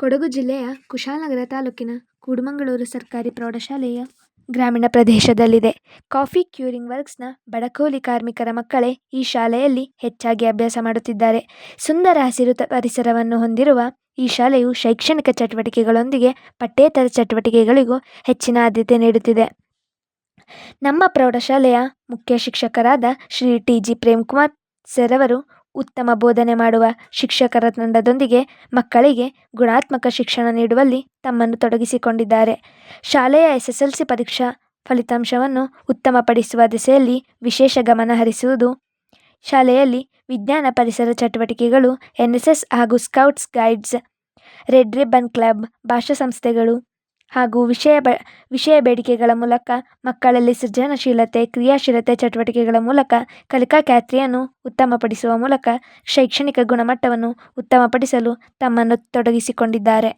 ಕೊಡಗು ಜಿಲ್ಲೆಯ ಕುಶಾಲನಗರ ತಾಲೂಕಿನ ಕೂಡುಮಂಗಳೂರು ಸರ್ಕಾರಿ ಪ್ರೌಢಶಾಲೆಯ ಗ್ರಾಮೀಣ ಪ್ರದೇಶದಲ್ಲಿದೆ. ಕಾಫಿ ಕ್ಯೂರಿಂಗ್ ವರ್ಕ್ಸ್ನ ಬಡಕೂಲಿ ಕಾರ್ಮಿಕರ ಮಕ್ಕಳೇ ಈ ಶಾಲೆಯಲ್ಲಿ ಹೆಚ್ಚಾಗಿ ಅಭ್ಯಾಸ ಮಾಡುತ್ತಿದ್ದಾರೆ. ಸುಂದರ ಹಸಿರು ಪರಿಸರವನ್ನು ಹೊಂದಿರುವ ಈ ಶಾಲೆಯು ಶೈಕ್ಷಣಿಕ ಚಟುವಟಿಕೆಗಳೊಂದಿಗೆ ಪಠ್ಯೇತರ ಚಟುವಟಿಕೆಗಳಿಗೂ ಹೆಚ್ಚಿನ ಆದ್ಯತೆ ನೀಡುತ್ತಿದೆ. ನಮ್ಮ ಪ್ರೌಢಶಾಲೆಯ ಮುಖ್ಯ ಶಿಕ್ಷಕರಾದ ಶ್ರೀ ಟಿ.ಜಿ. ಪ್ರೇಮ್ಕುಮಾರ್ ಸರ್ ಅವರು ಉತ್ತಮ ಬೋಧನೆ ಮಾಡುವ ಶಿಕ್ಷಕರ ತಂಡದೊಂದಿಗೆ ಮಕ್ಕಳಿಗೆ ಗುಣಾತ್ಮಕ ಶಿಕ್ಷಣ ನೀಡುವಲ್ಲಿ ತಮ್ಮನ್ನು ತೊಡಗಿಸಿಕೊಂಡಿದ್ದಾರೆ. ಶಾಲೆಯ SSLC ಪರೀಕ್ಷಾ ಫಲಿತಾಂಶವನ್ನು ಉತ್ತಮಪಡಿಸುವ ದಿಸೆಯಲ್ಲಿ ವಿಶೇಷ ಗಮನ ಹರಿಸುವುದು, ಶಾಲೆಯಲ್ಲಿ ವಿಜ್ಞಾನ ಪರಿಸರ ಚಟುವಟಿಕೆಗಳು, NSS ಹಾಗೂ scouts guides, red ribbon club, ಭಾಷಾ ಸಂಸ್ಥೆಗಳು ಹಾಗೂ ವಿಷಯ ಬೇಡಿಕೆಗಳ ಮೂಲಕ ಮಕ್ಕಳಲ್ಲಿ ಸೃಜನಶೀಲತೆ, ಕ್ರಿಯಾಶೀಲತೆ ಚಟುವಟಿಕೆಗಳ ಮೂಲಕ ಕಲಿಕಾ ಖ್ಯಾತಿಯನ್ನು ಉತ್ತಮಪಡಿಸುವ ಮೂಲಕ ಶೈಕ್ಷಣಿಕ ಗುಣಮಟ್ಟವನ್ನು ಉತ್ತಮಪಡಿಸಲು ತಮ್ಮನ್ನು ತೊಡಗಿಸಿಕೊಂಡಿದ್ದಾರೆ.